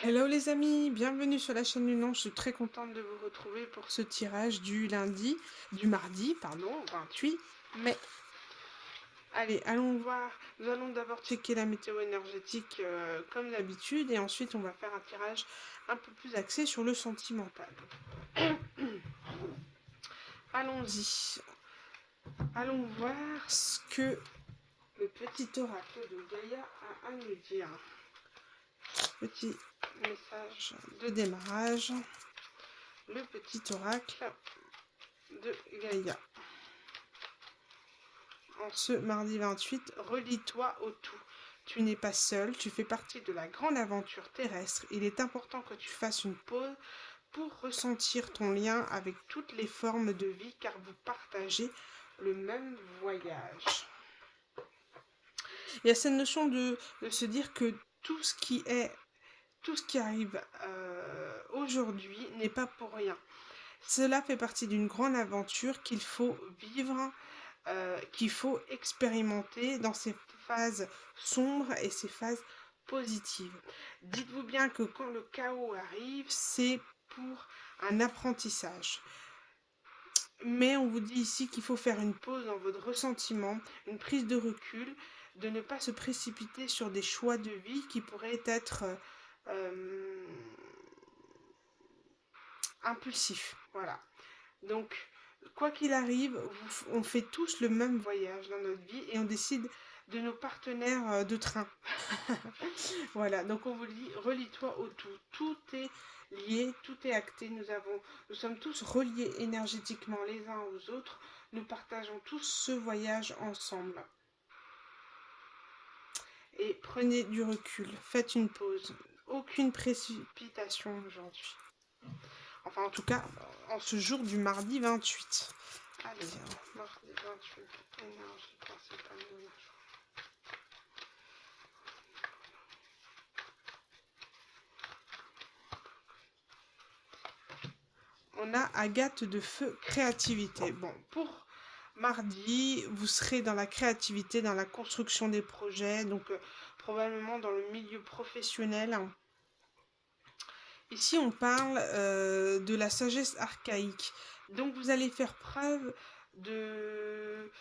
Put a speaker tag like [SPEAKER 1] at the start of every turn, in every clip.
[SPEAKER 1] Hello les amis, bienvenue sur la chaîne du nom. Je suis très contente de vous retrouver pour ce tirage du mardi, pardon, 28 mai. Allez, allons voir. Nous allons d'abord checker la météo énergétique comme d'habitude et ensuite on va faire un tirage un peu plus axé sur le sentimental. Allons-y. Allons voir ce que le petit oracle de Gaïa a à nous dire. Petit message de démarrage. Le petit oracle de Gaïa. En ce mardi 28, relie-toi au tout. Tu n'es pas seul, tu fais partie de la grande aventure terrestre. Il est important que tu fasses une pause pour ressentir ton lien avec toutes les formes de vie car vous partagez le même voyage. Il y a cette notion de se dire que tout ce qui arrive aujourd'hui n'est pas pour rien. Cela fait partie d'une grande aventure qu'il faut vivre, qu'il faut expérimenter dans ces phases sombres et ces phases positives. Dites-vous bien que quand le chaos arrive, c'est pour un apprentissage. Mais on vous dit ici qu'il faut faire une pause dans votre ressentiment, une prise de recul, de ne pas se précipiter sur des choix de vie qui pourraient être impulsifs. Voilà. Donc, quoi qu'il arrive, on fait tous le même voyage dans notre vie et on décide de nos partenaires de train. Voilà, donc on vous dit, relie-toi au tout. Tout est lié, tout est acté. Nous sommes tous reliés énergétiquement les uns aux autres. Nous partageons tous ce voyage ensemble. Et prenez du recul, faites une pause. Aucune précipitation aujourd'hui. Enfin, en tout cas, en ce jour du mardi 28. Allez, mardi 28, énergie principale de la journée. On a Agathe de Feu, créativité. Bon, pour mardi, vous serez dans la créativité, dans la construction des projets, donc probablement dans le milieu professionnel. Ici, on parle de la sagesse archaïque. Donc, vous allez faire preuve de...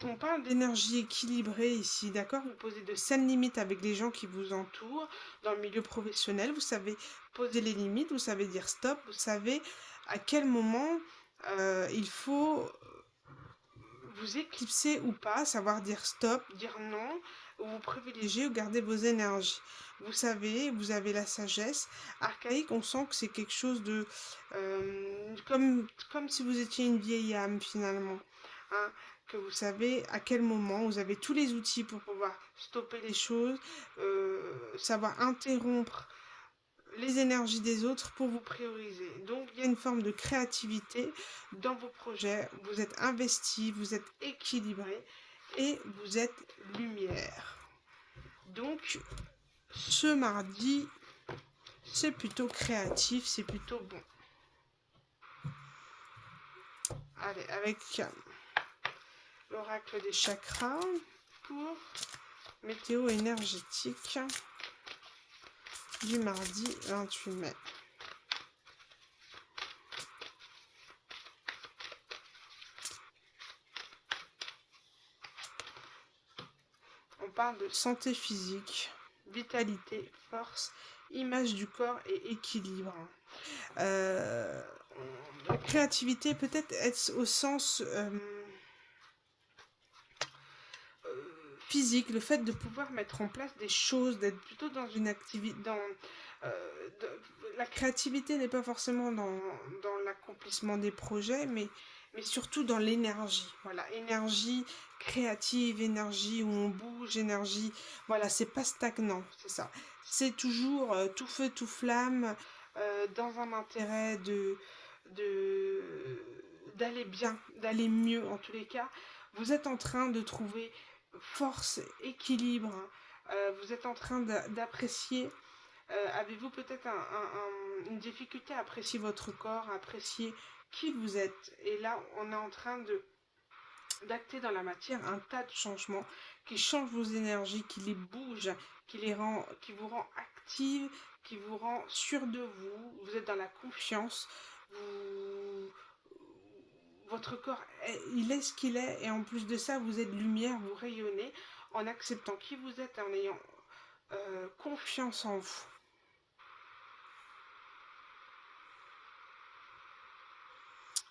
[SPEAKER 1] on parle d'énergie équilibrée ici, d'accord? Vous posez de saines limites avec les gens qui vous entourent. Dans le milieu professionnel, vous savez poser les limites, vous savez dire stop, vous savez à quel moment il faut vous éclipser ou pas, savoir dire stop, dire non, ou vous privilégiez ou garder vos énergies. Vous savez, vous avez la sagesse. Archaïque, on sent que c'est quelque chose de... comme si vous étiez une vieille âme finalement. Hein, que vous savez à quel moment, vous avez tous les outils pour pouvoir stopper les choses, savoir interrompre les énergies des autres pour vous prioriser. Donc il y a une forme de créativité dans vos projets, vous êtes investi, vous êtes équilibré et vous êtes lumière. Donc ce mardi, c'est plutôt créatif, c'est plutôt bon. Allez, avec l'oracle des chakras pour météo énergétique du mardi 28 mai. On parle de santé physique, vitalité, force, image du corps et équilibre. La créativité peut-être être au sens physique, le fait de pouvoir mettre en place des choses, d'être plutôt dans une activité, la créativité n'est pas forcément dans l'accomplissement des projets, mais surtout dans l'énergie. Voilà, énergie créative, énergie où on bouge, énergie, voilà, c'est pas stagnant, c'est ça. C'est toujours tout feu, tout flamme, dans un intérêt de, d'aller bien, d'aller mieux en tous les cas. Vous êtes en train de trouver force, équilibre, vous êtes en train d'apprécier. Avez-vous peut-être une difficulté à apprécier votre corps, à apprécier qui vous êtes? Et là, on est en train d'acter dans la matière un tas de changements qui changent vos énergies, qui les bougent, qui vous rend active, qui vous rend sûr de vous, vous êtes dans la confiance, vous, votre corps, il est ce qu'il est, et en plus de ça, vous êtes lumière, vous rayonnez, en acceptant qui vous êtes, en ayant confiance en vous.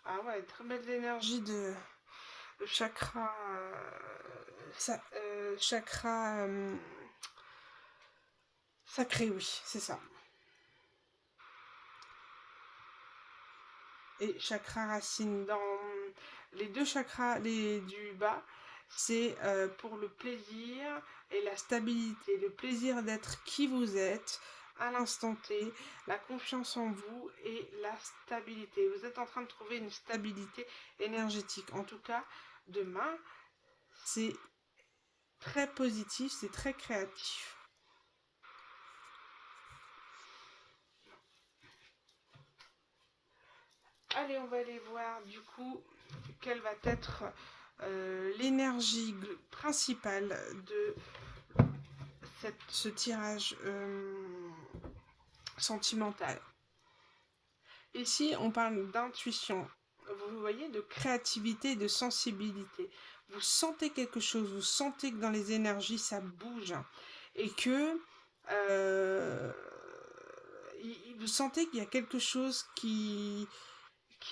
[SPEAKER 1] Ah ouais, très belle énergie de chakra, chakra sacré, oui, c'est ça. Et chakra racine. Dans les deux chakras du bas, c'est pour le plaisir et la stabilité. Le plaisir d'être qui vous êtes à l'instant T, la confiance en vous et la stabilité. Vous êtes en train de trouver une stabilité énergétique. En tout cas, demain, c'est très positif, c'est très créatif. Allez, on va aller voir du coup quelle va être l'énergie principale de ce tirage sentimental. Ici, on parle d'intuition. Vous voyez, de créativité et de sensibilité. Vous sentez quelque chose, vous sentez que dans les énergies, ça bouge. Et que vous sentez qu'il y a quelque chose qui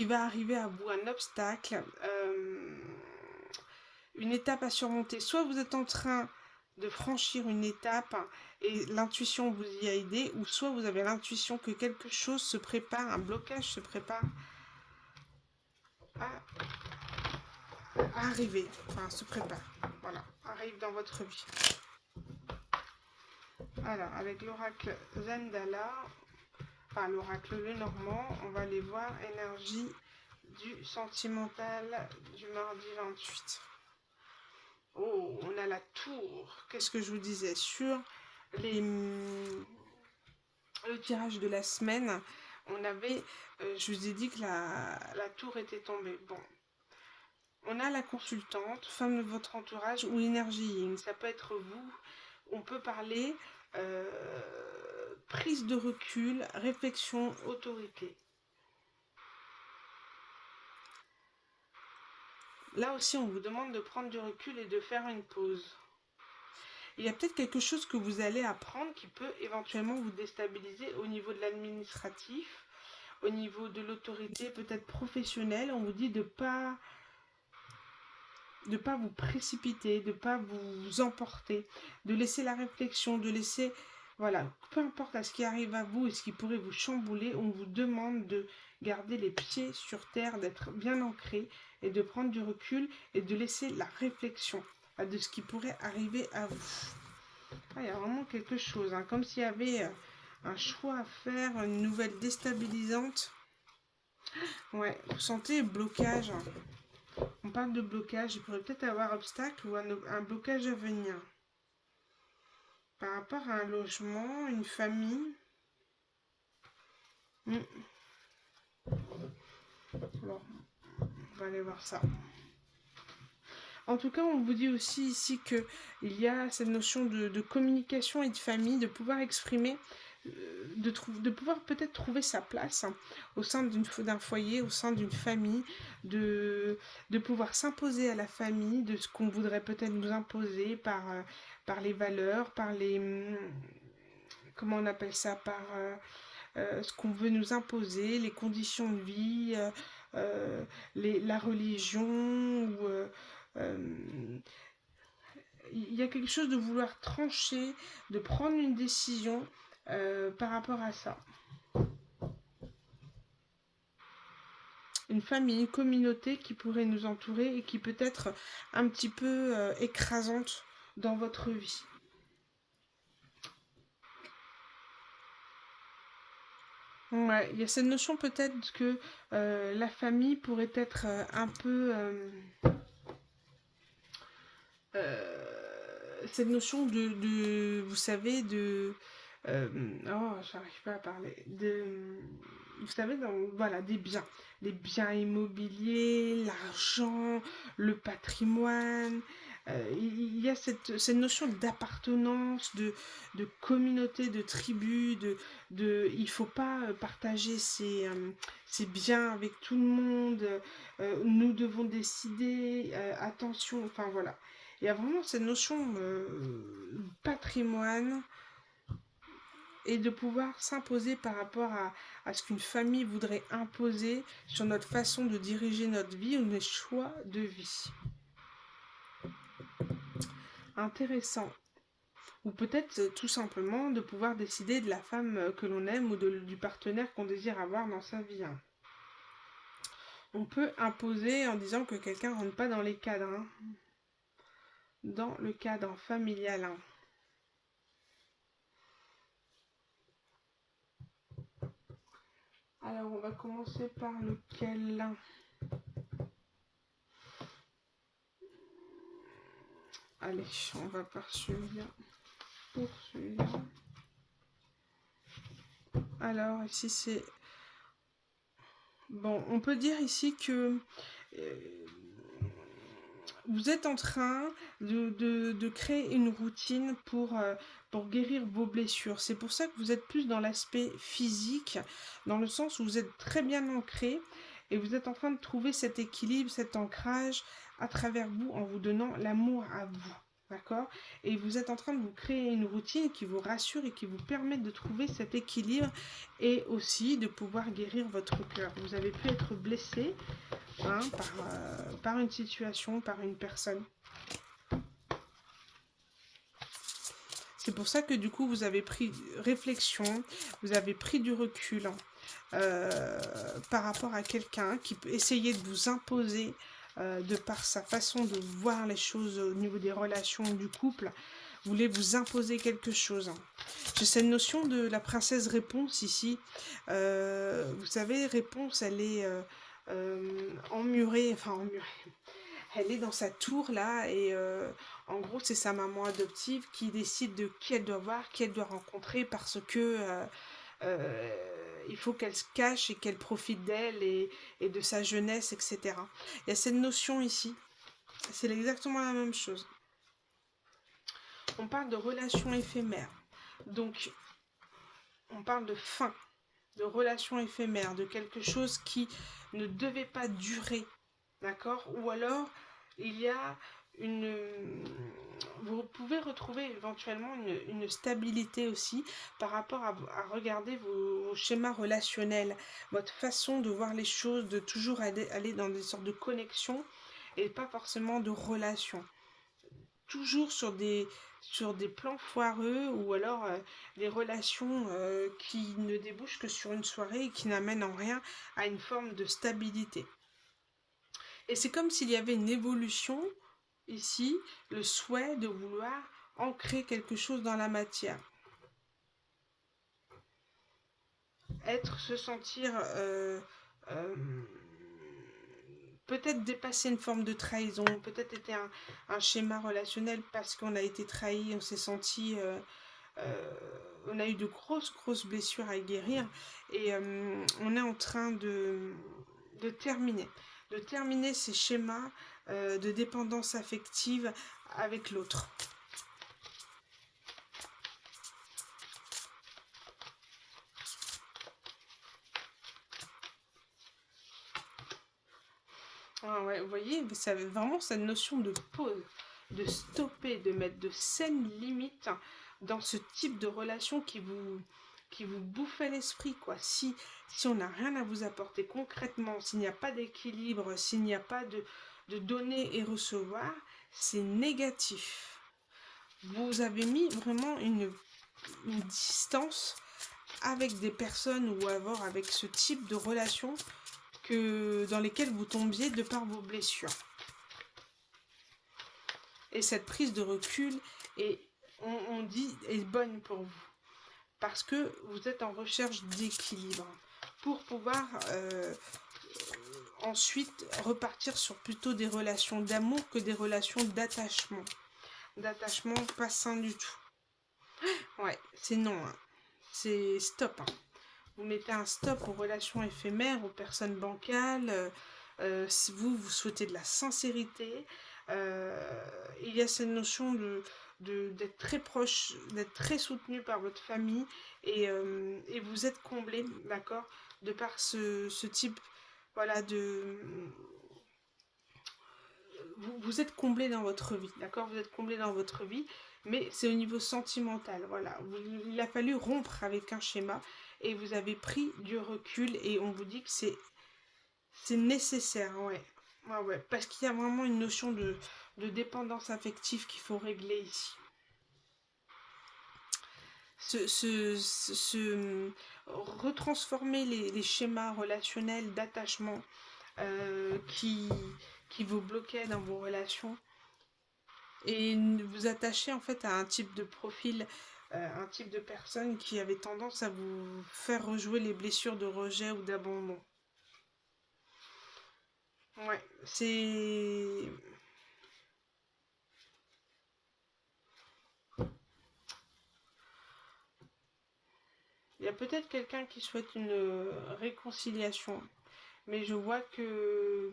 [SPEAKER 1] va arriver à vous, un obstacle, une étape à surmonter. Soit vous êtes en train de franchir une étape et l'intuition vous y a aidé, ou soit vous avez l'intuition que quelque chose se prépare, un blocage se prépare à arriver, enfin se prépare, voilà, arrive dans votre vie. Alors, avec l'oracle Zendala, enfin l'oracle Lenormand, on va aller voir énergie du sentimental du mardi 28. Oh, on a la tour. Qu'est-ce que je vous disais sur le tirage de la semaine? On avait, je vous ai dit que la tour était tombée. Bon, on a la consultante, femme de votre entourage ou énergie yin. Ça peut être vous. On peut parler prise de recul, réflexion, autorité. Là aussi, on vous demande de prendre du recul et de faire une pause. Il y a peut-être quelque chose que vous allez apprendre qui peut éventuellement vous déstabiliser au niveau de l'administratif, au niveau de l'autorité, peut-être professionnelle. On vous dit de pas vous précipiter, de pas vous emporter, de laisser la réflexion, de laisser, voilà, peu importe à ce qui arrive à vous et ce qui pourrait vous chambouler, on vous demande de garder les pieds sur terre, d'être bien ancré et de prendre du recul et de laisser la réflexion de ce qui pourrait arriver à vous. Ah, il y a vraiment quelque chose, hein, comme s'il y avait un choix à faire, une nouvelle déstabilisante. Ouais, vous sentez le blocage. On parle de blocage, il pourrait peut-être avoir obstacle ou un blocage à venir. Par rapport à un logement, une famille. Bon, on va aller voir ça. En tout cas, on vous dit aussi ici qu'il y a cette notion de communication et de famille, de pouvoir exprimer, de pouvoir peut-être trouver sa place au sein d'un foyer, au sein d'une famille, de pouvoir s'imposer à la famille, de ce qu'on voudrait peut-être nous imposer par les valeurs, par les... comment on appelle ça, par ce qu'on veut nous imposer, les conditions de vie, la religion, ou il y a quelque chose de vouloir trancher, de prendre une décision par rapport à ça. Une famille, une communauté qui pourrait nous entourer et qui peut être un petit peu écrasante dans votre vie. Ouais, il y a cette notion peut-être que la famille pourrait être un peu... cette notion vous savez, oh, j'arrive pas à parler. Vous savez, voilà, des biens. Les biens immobiliers, l'argent, le patrimoine, Il y a cette notion d'appartenance, de communauté, de tribu, il ne faut pas partager ses biens avec tout le monde, nous devons décider, attention, enfin voilà. Il y a vraiment cette notion patrimoine et de pouvoir s'imposer par rapport à ce qu'une famille voudrait imposer sur notre façon de diriger notre vie ou nos choix de vie. Intéressant. Ou peut-être tout simplement de pouvoir décider de la femme que l'on aime ou du partenaire qu'on désire avoir dans sa vie. Hein. On peut imposer en disant que quelqu'un ne rentre pas dans les cadres. Hein. Dans le cadre familial. Hein. Alors, on va commencer par lequel? Allez, on va par celui-là. Pour celui-là. Alors, ici, c'est... Bon, on peut dire ici que vous êtes en train de créer une routine pour guérir vos blessures. C'est pour ça que vous êtes plus dans l'aspect physique, dans le sens où vous êtes très bien ancré et vous êtes en train de trouver cet équilibre, cet ancrage à travers vous en vous donnant l'amour à vous. D'accord? Et vous êtes en train de vous créer une routine qui vous rassure et qui vous permet de trouver cet équilibre et aussi de pouvoir guérir votre cœur. Vous avez pu être blessé par une situation, par une personne. C'est pour ça que du coup vous avez pris réflexion, vous avez pris du recul par rapport à quelqu'un qui peut essayer de vous imposer de par sa façon de voir les choses au niveau des relations du couple, voulez vous imposer quelque chose. J'ai cette notion de la princesse réponse ici. Vous savez, réponse, elle est emmurée. Elle est dans sa tour là et en gros c'est sa maman adoptive qui décide de qui elle doit voir, qui elle doit rencontrer parce que il faut qu'elle se cache et qu'elle profite d'elle et de sa jeunesse, etc. Il y a cette notion ici, c'est exactement la même chose. On parle de relations éphémères, donc on parle de fin, de relations éphémères, de quelque chose qui ne devait pas durer, d'accord? Ou alors il y a vous pouvez retrouver éventuellement une stabilité aussi par rapport à regarder vos schémas relationnels, votre façon de voir les choses, de toujours aller dans des sortes de connexions et pas forcément de relations. Toujours sur des plans foireux ou alors des relations qui ne débouchent que sur une soirée et qui n'amènent en rien à une forme de stabilité. Et c'est comme s'il y avait une évolution ici, le souhait de vouloir ancrer quelque chose dans la matière. Se sentir peut-être dépasser une forme de trahison, peut-être était un schéma relationnel parce qu'on a été trahi, on s'est senti... on a eu de grosses blessures à guérir et on est en train de terminer ces schémas de dépendance affective avec l'autre. Ah ouais, vous voyez, ça avait vraiment cette notion de pause, de stopper, de mettre de saines limites dans ce type de relation qui vous bouffait l'esprit, quoi. Si on n'a rien à vous apporter concrètement, s'il n'y a pas d'équilibre, s'il n'y a pas de donner et recevoir, c'est négatif. Vous avez mis vraiment une distance avec des personnes ou alors avec ce type de relation dans lesquelles vous tombiez de par vos blessures. Et cette prise de recul on dit, est bonne pour vous. Parce que vous êtes en recherche d'équilibre. Pour pouvoir ensuite repartir sur plutôt des relations d'amour que des relations d'attachement. D'attachement pas sain du tout. Ouais, c'est non. Hein. C'est stop. Hein. Vous mettez un stop aux relations éphémères, aux personnes bancales. Si vous souhaitez de la sincérité, Il y a cette notion d'être très proche, d'être très soutenu par votre famille et vous êtes comblé, d'accord, de par ce type, voilà, vous êtes comblé dans votre vie, d'accord, vous êtes comblé dans votre vie, mais c'est au niveau sentimental, voilà, il a fallu rompre avec un schéma et vous avez pris du recul et on vous dit que c'est nécessaire, ouais. Ouais, ouais, parce qu'il y a vraiment une notion de dépendance affective qu'il faut régler ici. Retransformer les schémas relationnels d'attachement euh, qui, qui vous bloquaient dans vos relations et vous attacher en fait à un type de profil, un type de personne qui avait tendance à vous faire rejouer les blessures de rejet ou d'abandon. Ouais, c'est... Il y a peut-être quelqu'un qui souhaite une réconciliation, mais je vois que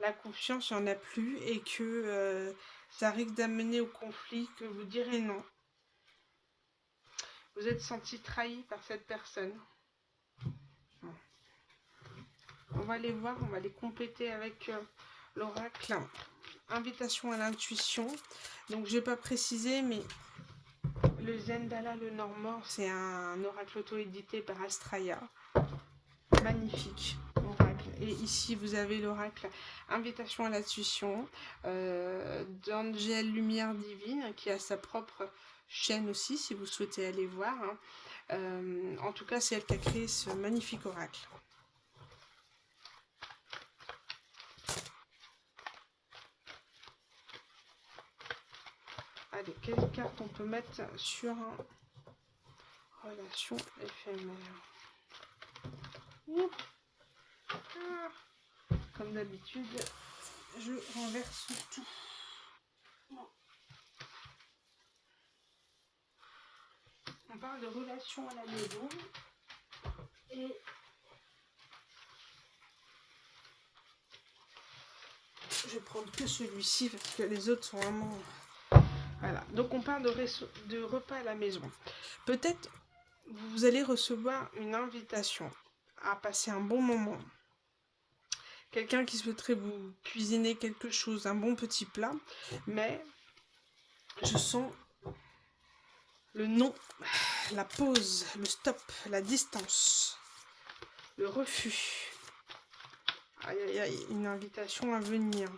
[SPEAKER 1] la confiance, il n'y en a plus et que ça risque d'amener au conflit, que vous direz non. Vous êtes senti trahi par cette personne. Bon. On va les voir, on va les compléter avec l'oracle. Invitation à l'intuition. Donc je ne vais pas préciser, mais le Zendala le Normand, c'est un oracle auto-édité par Astraya. Magnifique oracle. Et ici, vous avez l'oracle Invitation à l'intuition d'Angèle Lumière Divine, qui a sa propre chaîne aussi, si vous souhaitez aller voir. En tout cas, c'est elle qui a créé ce magnifique oracle. Allez, quelle carte on peut mettre sur un relation éphémère? Comme d'habitude, je renverse tout. On parle de relation à la maison et je vais prendre que celui-ci parce que les autres sont vraiment... Voilà, donc on parle de repas à la maison. Peut-être vous allez recevoir une invitation à passer un bon moment. Quelqu'un qui souhaiterait vous cuisiner quelque chose, un bon petit plat, mais je sens le non, la pause, le stop, la distance, le refus. Aïe aïe aïe, une invitation à venir.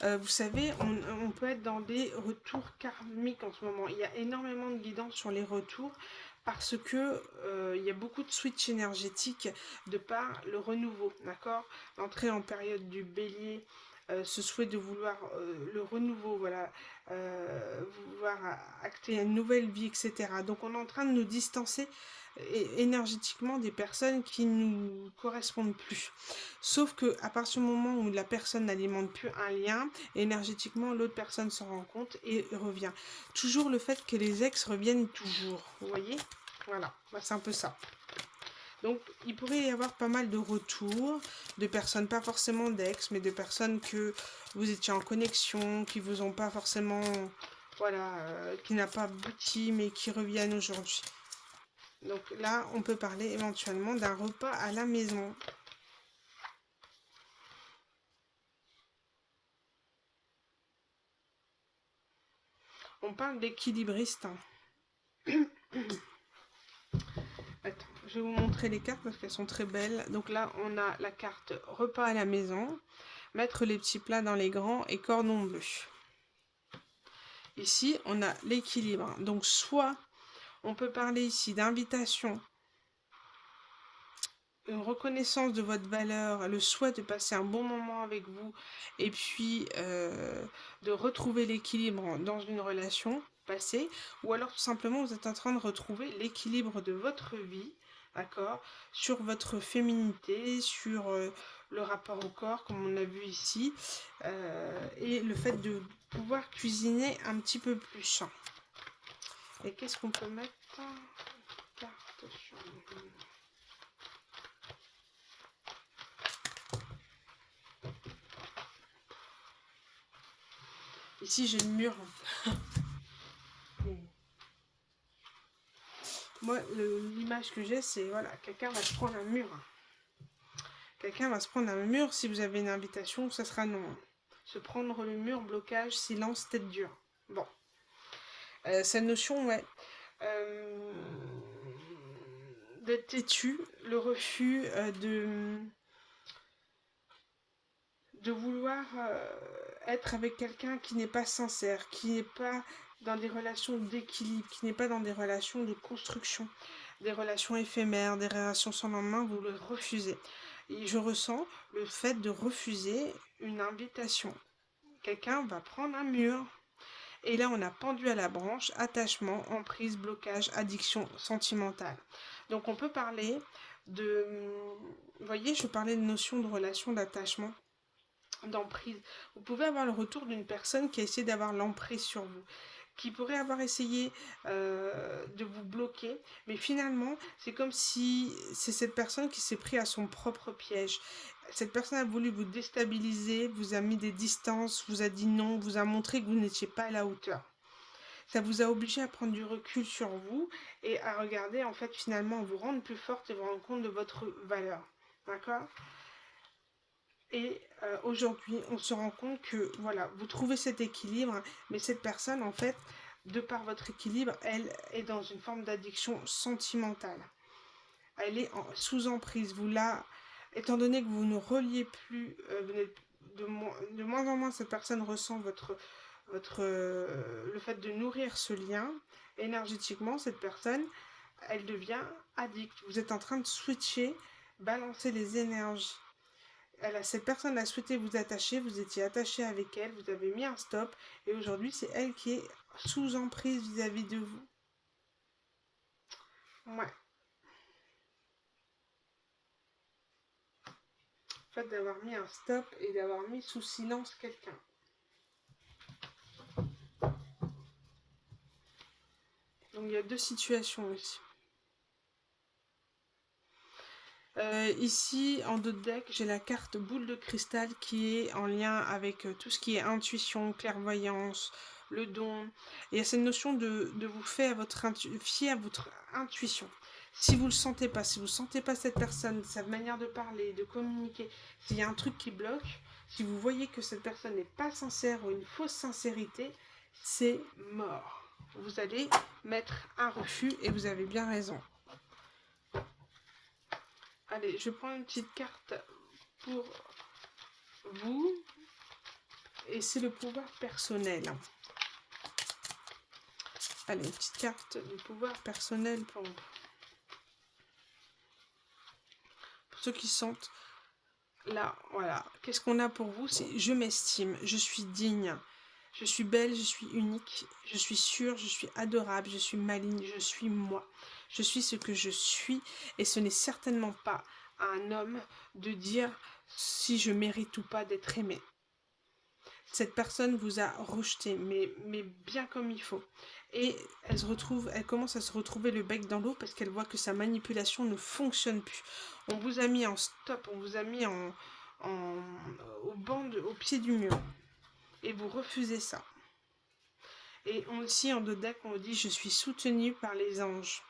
[SPEAKER 1] Vous savez, on peut être dans des retours karmiques en ce moment. Il y a énormément de guidance sur les retours parce que il y a beaucoup de switch énergétique de par le renouveau, d'accord? L'entrée en période du bélier, ce souhait de vouloir le renouveau, voilà, vouloir acter une nouvelle vie, etc. Donc on est en train de nous distancer énergétiquement des personnes qui nous correspondent plus. Sauf que à partir du moment où la personne n'alimente plus un lien, énergétiquement, l'autre personne s'en rend compte et revient. Toujours le fait que les ex reviennent toujours. Vous voyez? Voilà, bah, c'est un peu ça. Donc, il pourrait y avoir pas mal de retours de personnes, pas forcément d'ex, mais de personnes que vous étiez en connexion, qui vous ont pas forcément, voilà, qui n'a pas abouti, mais qui reviennent aujourd'hui. Donc là, on peut parler éventuellement d'un repas à la maison. On parle d'équilibriste. Attends, je vais vous montrer les cartes parce qu'elles sont très belles. Donc là, on a la carte repas à la maison, mettre les petits plats dans les grands et cordon bleu. Ici, on a l'équilibre. Donc soit on peut parler ici d'invitation, une reconnaissance de votre valeur, le souhait de passer un bon moment avec vous et puis de retrouver l'équilibre dans une relation passée, ou alors tout simplement vous êtes en train de retrouver l'équilibre de votre vie, d'accord, sur votre féminité, sur le rapport au corps comme on a vu ici, et le fait de pouvoir cuisiner un petit peu plus. Et qu'est-ce qu'on peut mettre? Carte sur... Ici, j'ai le mur. Moi, l'image que j'ai, c'est, voilà, quelqu'un va se prendre un mur. Quelqu'un va se prendre un mur. Si vous avez une invitation, ça sera non. Se prendre le mur, blocage, silence, tête dure. Bon. Cette notion, ouais. D'être têtu, le refus de vouloir être avec quelqu'un qui n'est pas sincère, qui n'est pas dans des relations d'équilibre, qui n'est pas dans des relations de construction, des relations éphémères, des relations sans lendemain, vous le refusez. Et je ressens le fait de refuser une invitation. Quelqu'un va prendre un mur, et là on a pendu à la branche, attachement, emprise, blocage, addiction sentimentale. Donc on peut parler de... Vous voyez, je parlais de notion de relation d'attachement, d'emprise. Vous pouvez avoir le retour d'une personne qui a essayé d'avoir l'emprise sur vous, qui pourrait avoir essayé de vous bloquer, mais finalement, c'est comme si c'est cette personne qui s'est pris à son propre piège. Cette personne a voulu vous déstabiliser, vous a mis des distances, vous a dit non, vous a montré que vous n'étiez pas à la hauteur. Ça vous a obligé à prendre du recul sur vous et à regarder, en fait, finalement, vous rendre plus forte et vous rendre compte de votre valeur. D'accord ? Et aujourd'hui, on se rend compte que, voilà, vous trouvez cet équilibre, mais cette personne, en fait, de par votre équilibre, elle est dans une forme d'addiction sentimentale. Elle est sous emprise. Étant donné que vous ne reliez plus, de moins en moins, cette personne ressent le fait de nourrir ce lien. Énergétiquement, cette personne, elle devient addict. Vous êtes en train de switcher, balancer les énergies. Cette personne a souhaité vous attacher, vous étiez attaché avec elle, vous avez mis un stop, et aujourd'hui c'est elle qui est sous emprise vis-à-vis de vous. Ouais. Le fait d'avoir mis un stop et d'avoir mis sous silence quelqu'un. Donc il y a deux situations ici. Ici, en dos de deck, j'ai la carte boule de cristal qui est en lien avec tout ce qui est intuition, clairvoyance, le don. Il y a cette notion de vous fier à votre intuition. Si vous ne le sentez pas, si vous ne sentez pas cette personne, sa manière de parler, de communiquer, s'il y a un truc qui bloque, si vous voyez que cette personne n'est pas sincère ou une fausse sincérité, c'est mort. Vous allez mettre un refus et vous avez bien raison. Allez, je prends une petite carte pour vous. Et c'est le pouvoir personnel. Allez, une petite carte de pouvoir personnel pour vous. Pour ceux qui sentent là, voilà. Qu'est-ce qu'on a pour vous? C'est je m'estime, je suis digne, je suis belle, je suis unique, je suis sûre, je suis adorable, je suis maligne, je suis moi. Je suis ce que je suis et ce n'est certainement pas à un homme de dire si je mérite ou pas d'être aimé. Cette personne vous a rejeté, mais bien comme il faut. Et elle commence à se retrouver le bec dans l'eau parce qu'elle voit que sa manipulation ne fonctionne plus. On vous a mis en stop, on vous a mis au pied du mur. Et vous refusez ça. Et aussi en deux decks, on vous dit je suis soutenue par les anges.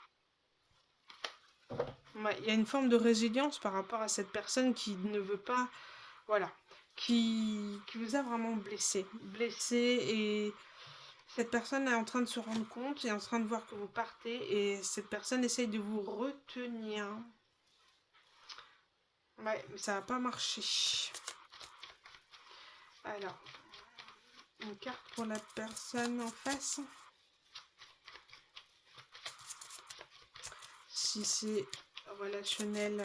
[SPEAKER 1] Ouais, il y a une forme de résilience par rapport à cette personne qui ne veut pas, voilà, qui vous a vraiment blessé. Et cette personne est en train de se rendre compte, est en train de voir que vous partez et cette personne essaye de vous retenir. Ouais, mais ça va pas marcher. Alors, une carte pour la personne en face. Si c'est relationnel...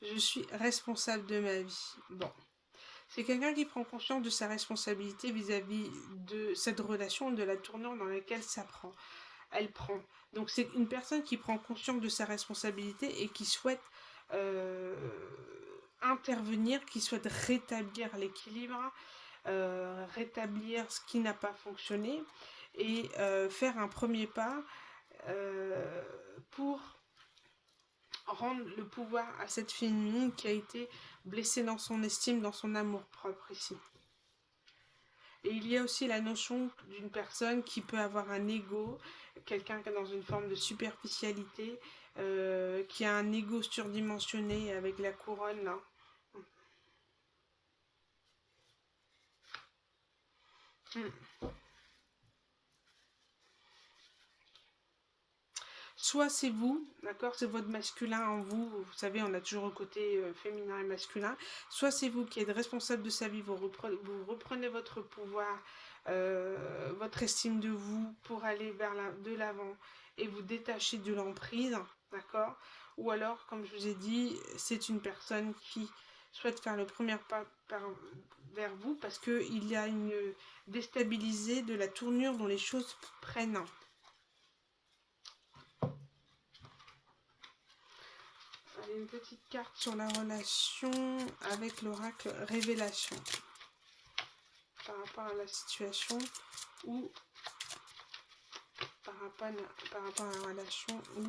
[SPEAKER 1] Je suis responsable de ma vie. Bon. C'est quelqu'un qui prend conscience de sa responsabilité vis-à-vis de cette relation, de la tournure dans laquelle elle prend. Donc c'est une personne qui prend conscience de sa responsabilité et qui souhaite intervenir, qui souhaite rétablir l'équilibre, rétablir ce qui n'a pas fonctionné et faire un premier pas pour rendre le pouvoir à cette féminine qui a été blessée dans son estime, dans son amour-propre ici. Et il y a aussi la notion d'une personne qui peut avoir un ego, quelqu'un qui est dans une forme de superficialité, qui a un ego surdimensionné avec la couronne là. Soit c'est vous, d'accord, c'est votre masculin en vous, vous savez, on a toujours le côté féminin et masculin, soit c'est vous qui êtes responsable de sa vie, vous reprenez votre pouvoir, votre estime de vous pour aller de l'avant et vous détacher de l'emprise, d'accord. Ou alors, comme je vous ai dit, c'est une personne qui souhaite faire le premier pas vers vous parce qu'il y a une déstabilisée de la tournure dont les choses prennent. Allez, une petite carte sur la relation avec l'oracle Révélation par rapport à la situation ou par rapport à la relation où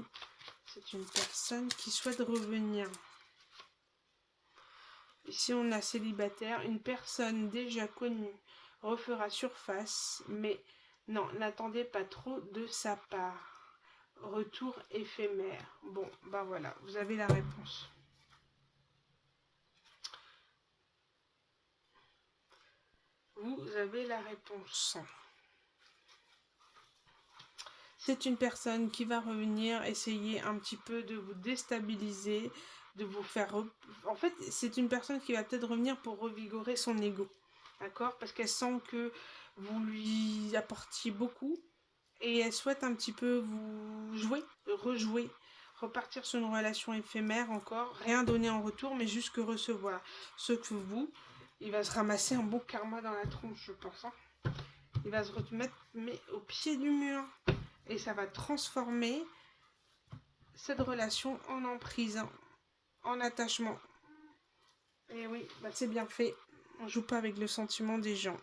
[SPEAKER 1] c'est une personne qui souhaite revenir. Ici on a célibataire, une personne déjà connue refera surface, mais non, n'attendez pas trop de sa part. Retour éphémère. Bon, bah voilà, vous avez la réponse. Vous avez la réponse. C'est une personne qui va revenir essayer un petit peu de vous déstabiliser, de vous faire... En fait, c'est une personne qui va peut-être revenir pour revigorer son ego. D'accord? Parce qu'elle sent que vous lui apportiez beaucoup et elle souhaite un petit peu vous jouer, rejouer, repartir sur une relation éphémère encore, rien donner en retour, mais juste que recevoir. Ce que vous, il va se ramasser un beau karma dans la tronche, je pense. Hein. Il va se remettre mais au pied du mur. Et ça va transformer cette relation en emprise, en attachement. Et oui, bah c'est bien fait. On joue pas avec le sentiment des gens.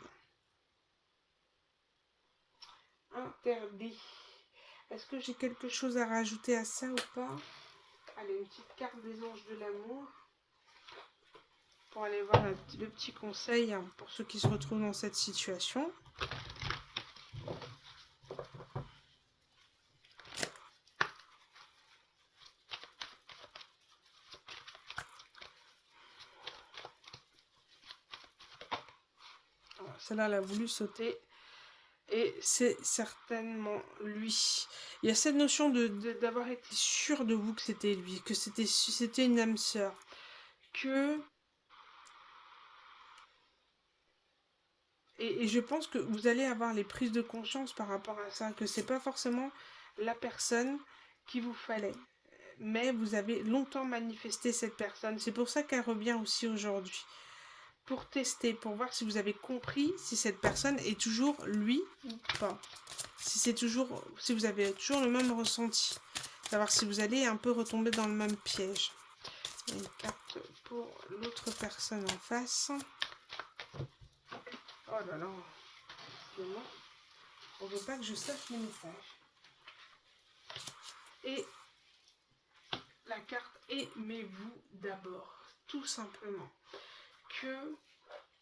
[SPEAKER 1] Interdit. Est-ce que j'ai quelque chose à rajouter à ça ou pas? Allez, une petite carte des anges de l'amour. Pour aller voir le petit conseil pour ceux qui se retrouvent dans cette situation. Celle-là, elle a voulu sauter. Et c'est certainement lui. Il y a cette notion d'avoir été sûr de vous que c'était lui, que c'était une âme sœur. Que... Et je pense que vous allez avoir les prises de conscience par rapport à ça, que c'est pas forcément la personne qu'il vous fallait. Mais vous avez longtemps manifesté cette personne. C'est pour ça qu'elle revient aussi aujourd'hui. Pour tester, pour voir si vous avez compris si cette personne est toujours lui ou pas. Si vous avez toujours le même ressenti. Savoir si vous allez un peu retomber dans le même piège. Une carte pour l'autre personne en face. Oh là là. Excusez-moi. On veut pas que je sache les messages. Et la carte aimez-vous d'abord. Tout simplement. Que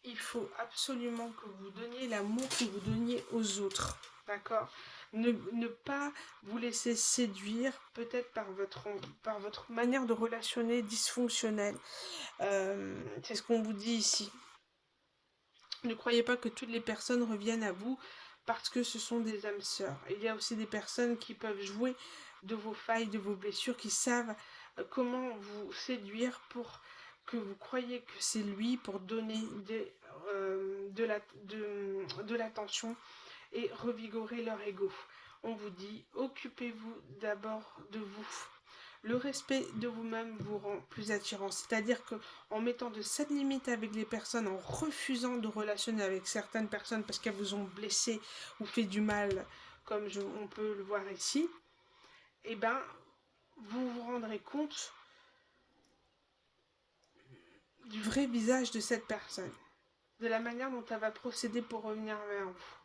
[SPEAKER 1] il faut absolument que vous donniez l'amour que vous donniez aux autres. D'accord? Ne pas vous laisser séduire peut-être par votre manière de relationner dysfonctionnelle. C'est ce qu'on vous dit ici. Ne croyez pas que toutes les personnes reviennent à vous parce que ce sont des âmes sœurs. Il y a aussi des personnes qui peuvent jouer de vos failles, de vos blessures, qui savent comment vous séduire pour que vous croyez que c'est lui, pour donner de l'attention et revigorer leur ego. On vous dit, occupez-vous d'abord de vous. Le respect de vous-même vous rend plus attirant. C'est-à-dire qu'en mettant de cette limite avec les personnes, en refusant de relationner avec certaines personnes parce qu'elles vous ont blessé ou fait du mal, comme on peut le voir ici, eh ben, vous vous rendrez compte du vrai visage de cette personne, de la manière dont elle va procéder pour revenir vers vous.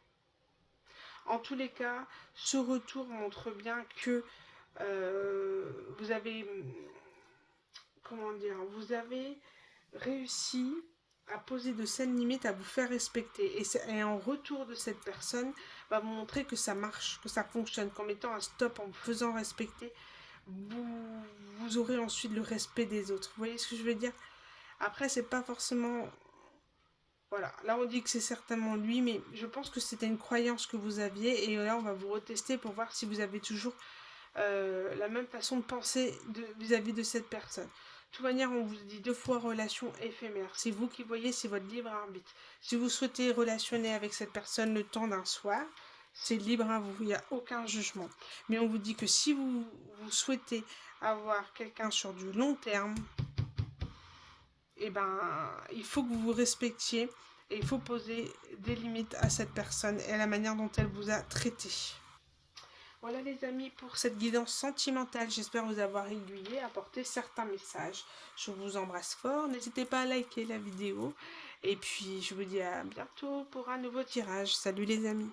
[SPEAKER 1] En tous les cas, ce retour montre bien que vous avez comment dire, vous avez réussi à poser de saines limites, à vous faire respecter. Et en retour de cette personne, va vous montrer que ça marche, que ça fonctionne, qu'en mettant un stop, en vous faisant respecter, vous aurez ensuite le respect des autres. Vous voyez ce que je veux dire? Après, c'est pas forcément... Voilà, là on dit que c'est certainement lui, mais je pense que c'était une croyance que vous aviez, et là on va vous retester pour voir si vous avez toujours la même façon de penser vis-à-vis de cette personne. De toute manière, on vous dit 2 fois relation éphémère. C'est vous qui voyez, c'est votre libre arbitre. Si vous souhaitez relationner avec cette personne le temps d'un soir, c'est libre à vous, il n'y a aucun jugement. Mais on vous dit que si vous souhaitez avoir quelqu'un sur du long terme, eh ben, il faut que vous vous respectiez et il faut poser des limites à cette personne et à la manière dont elle vous a traité. Voilà les amis pour cette guidance sentimentale. J'espère vous avoir aiguillé, apporté certains messages. Je vous embrasse fort. N'hésitez pas à liker la vidéo. Et puis je vous dis à bientôt pour un nouveau tirage. Salut les amis.